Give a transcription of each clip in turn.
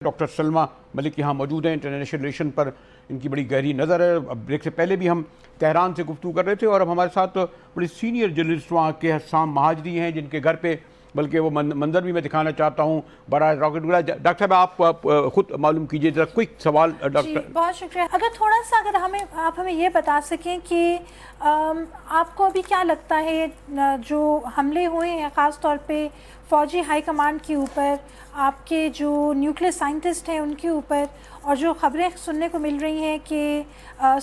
Doctor سلما ملک یہاں موجود ہیں، انٹرنیشنل ریلیشن پر ان کی بڑی گہری نظر ہے۔ اب بریک سے پہلے بھی ہم تہران سے گفتگو کر رہے تھے اور اب ہمارے ساتھ بڑے سینئر جرنلسٹ وہاں کے حسام مہاجری ہیں، جن کے گھر پہ بلکہ وہ منظر بھی میں دکھانا چاہتا ہوں براہ راکٹ گلا۔ ڈاکٹر صاحب آپ خود معلوم کیجیے ذرا کوئک سوال ڈاکٹر۔ جی بہت شکریہ۔ اگر تھوڑا سا آپ ہمیں یہ بتا سکیں کہ آپ کو ابھی کیا لگتا ہے جو حملے ہوئے ہیں خاص طور پہ فوجی ہائی کمانڈ کے اوپر، آپ کے جو نیوکلیئر سائنٹسٹ ہیں ان کے اوپر، اور جو خبریں سننے کو مل رہی ہیں کہ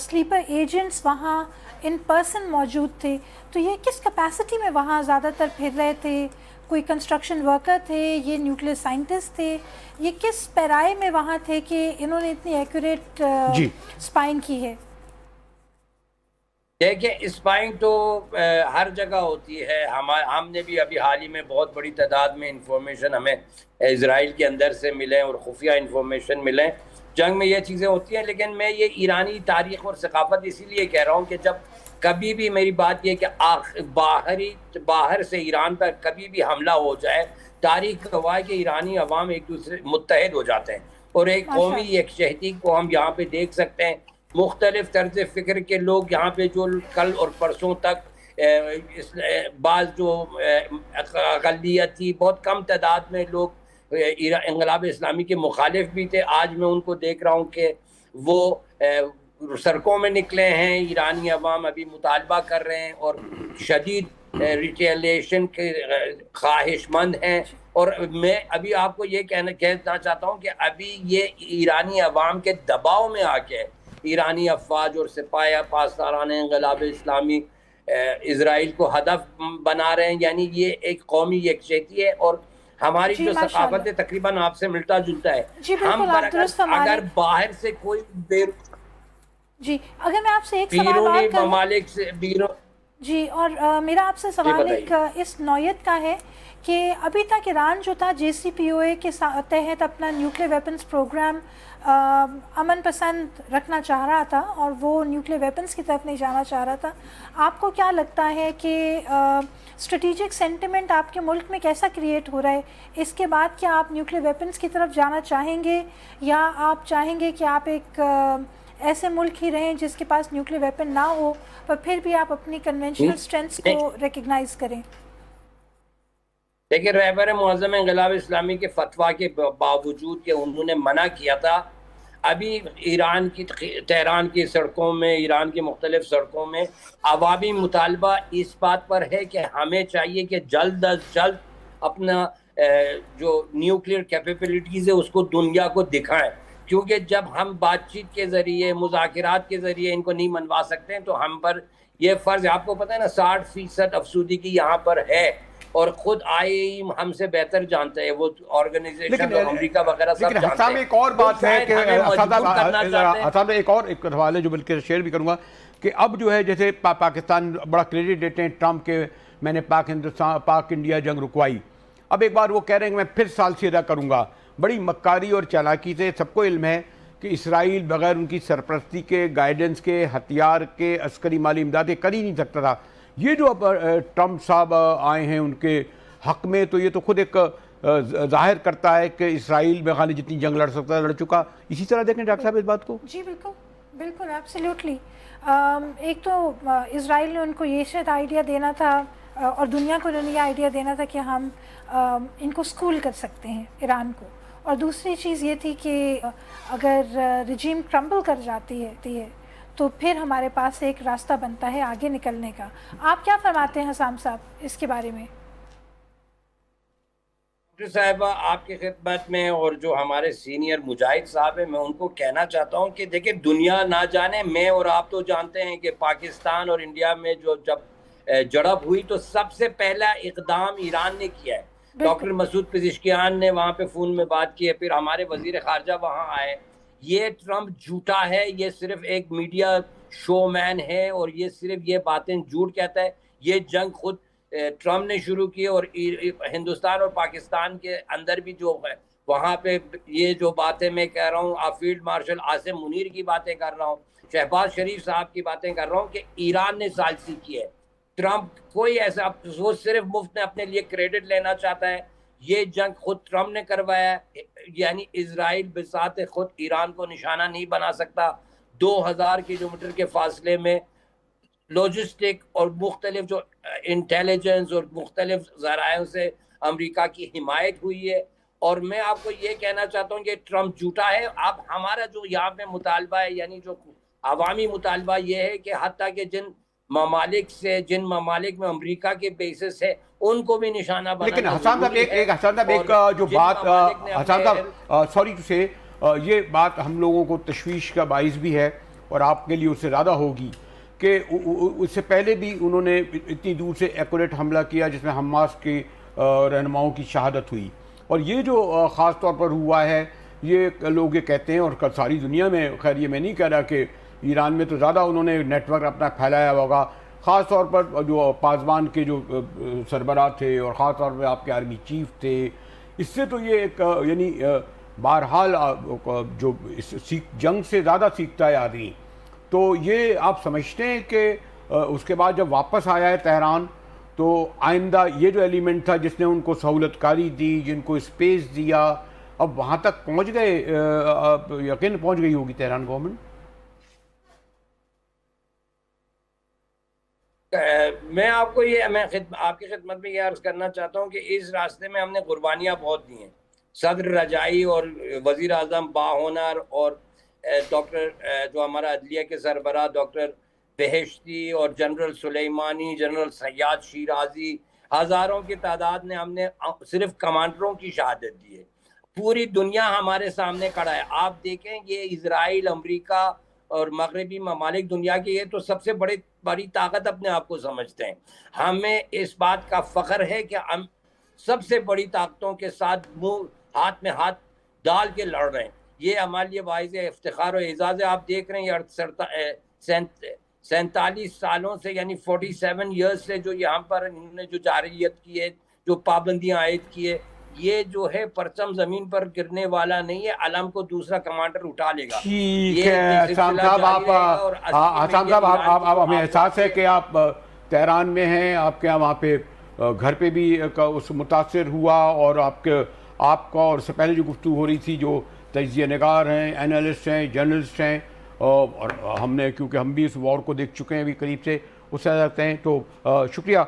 سلیپر ایجنٹس وہاں ان پرسن موجود تھے، تو یہ کس کیپیسٹی میں وہاں زیادہ تر پھر رہے تھے؟ کوئی کنسٹرکشن ورکر تھے، یہ نیوکلیئر سائنٹسٹ تھے، یہ کس پیرائے میں وہاں تھے کہ انہوں نے اتنی ایکوریٹ اسپائنگ کی ہے؟ دیکھیں اسپائنگ تو ہر جگہ ہوتی ہے۔ ہم نے بھی ابھی حال ہی میں بہت بڑی تعداد میں انفارمیشن ہمیں اسرائیل کے اندر سے ملیں اور خفیہ انفارمیشن ملیں۔ جنگ میں یہ چیزیں ہوتی ہیں، لیکن میں یہ ایرانی تاریخ اور ثقافت اسی لیے کہہ رہا ہوں کہ جب کبھی بھی میری بات یہ کہ باہر سے ایران پر کبھی بھی حملہ ہو جائے، تاریخ گواہ کہ ایرانی عوام ایک دوسرے متحد ہو جاتے ہیں، اور ایک قومی یکجہتی کو ہم یہاں پہ دیکھ سکتے ہیں۔ مختلف طرز فکر کے لوگ یہاں پہ جو کل اور پرسوں تک بعض جو اقلیت تھی، بہت کم تعداد میں لوگ انقلاب اسلامی کے مخالف بھی تھے، آج میں ان کو دیکھ رہا ہوں کہ وہ سڑکوں میں نکلے ہیں۔ ایرانی عوام ابھی مطالبہ کر رہے ہیں اور شدید ریٹیلیشن کے خواہش مند ہیں، اور میں ابھی آپ کو یہ کہنا چاہتا ہوں کہ ابھی یہ ایرانی عوام کے دباؤ میں آ کے ایرانی افواج اور سپاہیہ پاسداران انقلاب اسلامی اسرائیل کو ہدف بنا رہے ہیں۔ یعنی یہ ایک قومی یکجہتی ہے، اور ہماری جو ثقافت ہے تقریباً آپ سے ملتا جلتا ہے۔ ہم اگر باہر سے کوئی جی اگر میں آپ سے ایک سوال اور بیرونی ممالک سے جی، اور میرا آپ سے سوال ایک اس نوعیت کا ہے کہ ابھی تک ایران جو تھا جے سی پی او اے کے تحت اپنا نیوکلیئر ویپنز پروگرام امن پسند رکھنا چاہ رہا تھا، اور وہ نیوکلیئر ویپنز کی طرف نہیں جانا چاہ رہا تھا۔ آپ کو کیا لگتا ہے کہ اسٹریٹجک سینٹیمنٹ آپ کے ملک میں کیسا کریٹ ہو رہا ہے؟ اس کے بعد کیا آپ نیوکلیئر ویپنز کی طرف جانا چاہیں گے، یا آپ چاہیں گے کہ آپ ایک ایسے ملک ہی رہیں جس کے پاس نیوکلیئر ویپن نہ ہو پر پھر بھی آپ اپنی کنونشنل اسٹرینتھس کو ریکگنائز کریں؟ لیکن رہبر معظم انقلاب اسلامی کے فتویٰ کے باوجود کہ انہوں نے منع کیا تھا، ابھی ایران کی تہران کی سڑکوں میں، ایران کی مختلف سڑکوں میں عوامی مطالبہ اس بات پر ہے کہ ہمیں چاہیے کہ جلد از جلد اپنا جو نیوکلیئر کیپیبلٹیز ہے اس کو دنیا کو دکھائیں، کیونکہ جب ہم بات چیت کے ذریعے، مذاکرات کے ذریعے ان کو نہیں منوا سکتے ہیں تو ہم پر یہ فرض ہے۔ آپ کو پتہ ہے نا 60% افسودگی یہاں پر ہے، اور خود آئی ہم سے بہتر جانتا ہے، وہ آرگنائزیشن اور امریکہ وغیرہ سب جانتے ہیں۔ لیکن ایک اور بات ہے کہ اساتذہ ایک حوالے جو بلکہ شیئر بھی کروں گا کہ اب جو ہے جیسے پاکستان بڑا کریڈٹ دیتے ہیں ٹرمپ کے، میں نے پاک انڈیا جنگ رکوائی، اب ایک بار وہ کہہ رہے ہیں کہ میں پھر سالسی ادا کروں گا۔ بڑی مکاری اور چالاکی سے سب کو علم ہے کہ اسرائیل بغیر ان کی سرپرستی کے، گائیڈنس کے، ہتھیار کے، عسکری مالی امداد کر ہی نہیں سکتا تھا۔ یہ جو اب ٹرمپ صاحب آئے ہیں ان کے حق میں، تو یہ تو خود ایک ظاہر کرتا ہے کہ اسرائیل میں خالی جتنی جنگ لڑ سکتا ہے لڑ چکا۔ اسی طرح دیکھیں ڈاکٹر صاحب اس بات کو۔ جی بالکل بالکل ایبسلیوٹلی۔ ایک تو اسرائیل نے ان کو یہ شاید آئیڈیا دینا تھا، اور دنیا کو انہوں نے یہ آئیڈیا دینا تھا کہ ہم ان کو اسکول کر سکتے ہیں ایران کو، اور دوسری چیز یہ تھی کہ اگر رجیم کرمبل کر جاتی ہے تو پھر ہمارے پاس ایک راستہ بنتا ہے آگے نکلنے کا۔ آپ کیا فرماتے ہیں حسام صاحب اس کے بارے میں؟ ڈاکٹر صاحبہ آپ کی خدمت میں، اور جو ہمارے سینئر مجاہد صاحب ہیں، میں ان کو کہنا چاہتا ہوں کہ دیکھیں دنیا نہ جانے، میں اور آپ تو جانتے ہیں کہ پاکستان اور انڈیا میں جب جڑپ ہوئی تو سب سے پہلا اقدام ایران نے کیا ہے۔ ڈاکٹر مسعود پزشکیان نے وہاں پہ فون میں بات کی ہے، پھر ہمارے وزیر خارجہ وہاں آئے۔ یہ ٹرمپ جھوٹا ہے، یہ صرف ایک میڈیا شو مین ہے، اور یہ صرف یہ باتیں جھوٹ کہتا ہے۔ یہ جنگ خود ٹرمپ نے شروع کی، اور ہندوستان اور پاکستان کے اندر بھی جو ہے وہاں پہ یہ جو باتیں میں کہہ رہا ہوں، فیلڈ مارشل عاصم منیر کی باتیں کر رہا ہوں، شہباز شریف صاحب کی باتیں کر رہا ہوں کہ ایران نے ثالثی کی ہے۔ ٹرمپ کوئی ایسا، وہ صرف مفت میں اپنے لیے کریڈٹ لینا چاہتا ہے۔ یہ جنگ خود ٹرمپ نے کروایا ہے، یعنی اسرائیل بذات خود ایران کو نشانہ نہیں بنا سکتا. 2000 کلومیٹر کے فاصلے میں لاجسٹک اور مختلف جو انٹیلیجنس اور مختلف ذرائع سے امریکہ کی حمایت ہوئی ہے. اور میں آپ کو یہ کہنا چاہتا ہوں کہ ٹرمپ جھوٹا ہے. اب ہمارا جو یہاں پہ مطالبہ ہے، یعنی جو عوامی مطالبہ یہ ہے کہ حتیٰ کہ جن ممالک میں امریکہ کے بیسس ہے ان کو بھی نشانہ بنانا. لیکن حسان صاحب ایک جو بات حسان صاحب سوری ٹو سے یہ بات ہم لوگوں کو تشویش کا باعث بھی ہے اور آپ کے لیے اس سے زیادہ ہوگی کہ اس سے پہلے بھی انہوں نے اتنی دور سے ایکوریٹ حملہ کیا جس میں حماس کے رہنماؤں کی شہادت ہوئی. اور یہ جو خاص طور پر ہوا ہے، یہ لوگ یہ کہتے ہیں، اور ساری دنیا میں، خیر یہ میں نہیں کہہ رہا کہ ایران میں تو زیادہ انہوں نے نیٹ ورک اپنا پھیلایا ہوگا، خاص طور پر جو پاسبان کے جو سربراہ تھے اور خاص طور پہ آپ کے آرمی چیف تھے، اس سے تو یہ ایک یعنی بہرحال جو جنگ سے زیادہ سیکھتا ہے آدمی. تو یہ آپ سمجھتے ہیں کہ اس کے بعد جب واپس آیا ہے تہران تو آئندہ یہ جو ایلیمنٹ تھا جس نے ان کو سہولت کاری دی، جن کو اسپیس دیا، اب وہاں تک پہنچ گئے؟ یقین پہنچ گئی ہوگی تہران گورنمنٹ. میں آپ کو آپ کی خدمت میں یہ عرض کرنا چاہتا ہوں کہ اس راستے میں ہم نے قربانیاں بہت دی ہیں. صدر رجائی اور وزیر اعظم باہنر اور ڈاکٹر جو ہمارا عدلیہ کے سربراہ ڈاکٹر بہشتی اور جنرل سلیمانی، جنرل سیاد شیرازی، ہزاروں کی تعداد نے ہم نے صرف کمانڈروں کی شہادت دی ہے. پوری دنیا ہمارے سامنے کھڑا ہے. آپ دیکھیں یہ اسرائیل، امریکہ اور مغربی ممالک دنیا کی، یہ تو سب سے بڑی طاقت اپنے آپ کو سمجھتے ہیں. ہمیں اس بات کا فخر ہے کہ ہم سب سے بڑی طاقتوں کے ساتھ ہاتھ میں ہاتھ ڈال کے لڑ رہے ہیں. یہ ہمارے لیے باعث افتخار و اعزاز ہے. آپ دیکھ رہے ہیں 47 سالوں سے، یعنی 47 ایئرز سے جو یہاں پر انہوں نے جو جارحیت کی ہے، جو پابندیاں عائد کی ہے، یہ جو ہے پرچم زمین پر گرنے والا نہیں ہے، علم کو دوسرا کمانڈر اٹھا لے گا. ٹھیک ہے حسان صاحب، آپ ہمیں احساس ہے کہ آپ تہران میں ہیں، آپ کے وہاں پہ گھر پہ بھی اس متاثر ہوا، اور آپ کا اور اس سے پہلے جو گفتگو ہو رہی تھی جو تجزیہ نگار ہیں، اینالسٹ ہیں، جرنلسٹ ہیں، اور ہم نے کیونکہ ہم بھی اس وار کو دیکھ چکے ہیں بھی قریب سے، اس سے رہتے ہیں. تو شکریہ